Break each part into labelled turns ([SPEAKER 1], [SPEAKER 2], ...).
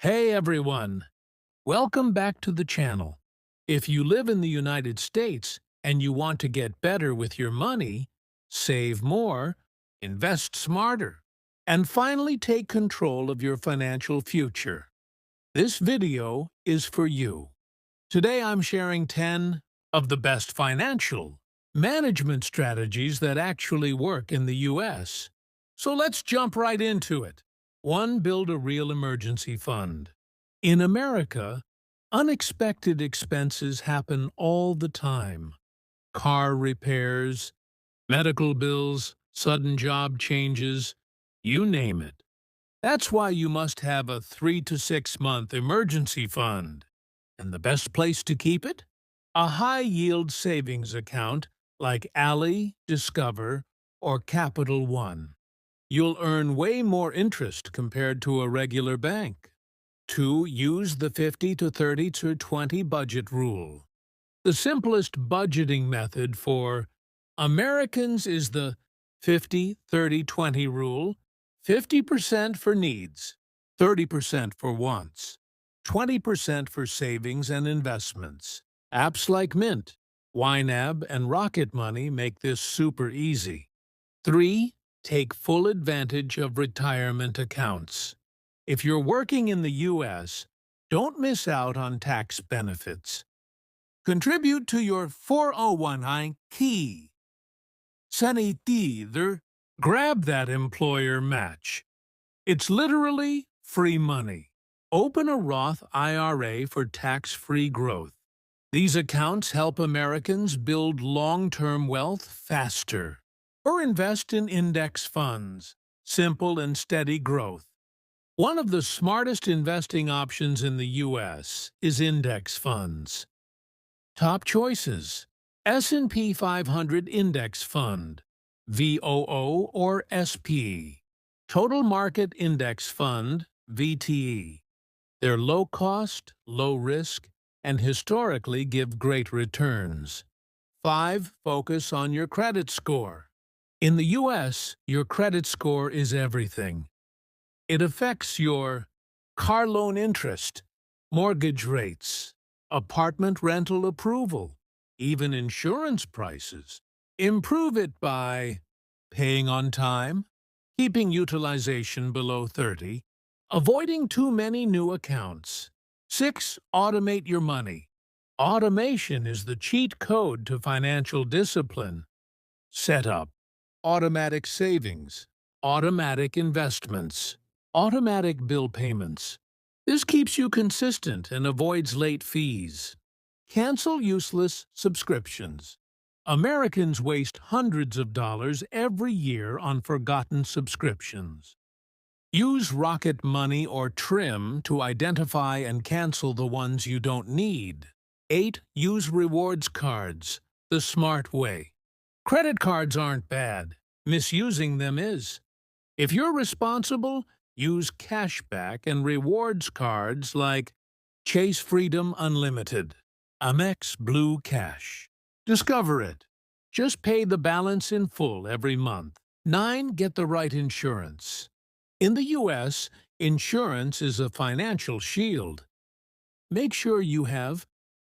[SPEAKER 1] Hey everyone, welcome back to the channel. If you live in the United States and you want to get better with your money, save more, invest smarter, and finally take control of your financial future, this video is for you. Today I'm sharing 10 of the best financial management strategies that actually work in the US. So let's jump right into it. 1. Build a real emergency fund. In America, unexpected expenses happen all the time. Car repairs, medical bills, sudden job changes, you name it. That's why you must have a 3 to 6 month emergency fund. And the best place to keep it? A high-yield savings account like Ally, Discover, or Capital One. You'll earn way more interest compared to a regular bank. 2. Use the 50 to 30 to 20 budget rule. The simplest budgeting method for Americans is the 50-30-20 rule: 50% for needs, 30% for wants, 20% for savings and investments. Apps like Mint, YNAB, and Rocket Money make this super easy. 3. Take full advantage of retirement accounts. If you're working in the U.S., don't miss out on tax benefits. Contribute to your 401k. Sanitider, grab that employer match. It's literally free money. Open a Roth IRA for tax-free growth. These accounts help Americans build long-term wealth faster. Or invest in index funds, simple and steady growth. One of the smartest investing options in the U.S. is index funds. Top choices: S&P 500 Index Fund, VOO or SP. Total Market Index Fund, VTE. They're low cost, low risk, and historically give great returns. 5. Focus on your credit score. In the U.S., your credit score is everything. It affects your car loan interest, mortgage rates, apartment rental approval, even insurance prices. Improve it by paying on time, keeping utilization below 30, avoiding too many new accounts. 6. Automate your money. Automation is the cheat code to financial discipline. Set up automatic savings, automatic investments, automatic bill payments. This keeps you consistent and avoids late fees. Cancel useless subscriptions. Americans waste hundreds of dollars every year on forgotten subscriptions. Use Rocket Money or Trim to identify and cancel the ones you don't need. 8. Use rewards cards the smart way. Credit cards aren't bad. Misusing them is. If you're responsible, use cashback and rewards cards like Chase Freedom Unlimited, Amex Blue Cash. Discover it. Just pay the balance in full every month. 9. Get the right insurance. In the U.S., insurance is a financial shield. Make sure you have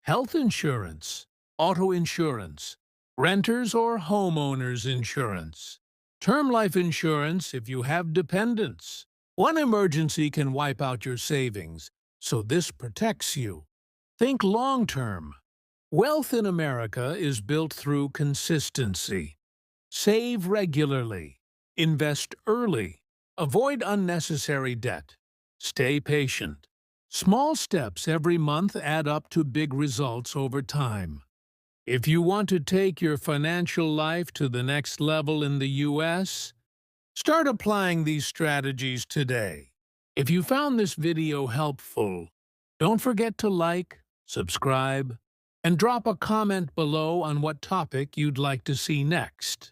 [SPEAKER 1] health insurance, auto insurance, renters or homeowners insurance, term life insurance if you have dependents. One emergency can wipe out your savings, so this protects you. Think long-term. Wealth in America is built through consistency. Save regularly. Invest early. Avoid unnecessary debt. Stay patient. Small steps every month add up to big results over time. If you want to take your financial life to the next level in the U.S., start applying these strategies today. If you found this video helpful, don't forget to like, subscribe, and drop a comment below on what topic you'd like to see next.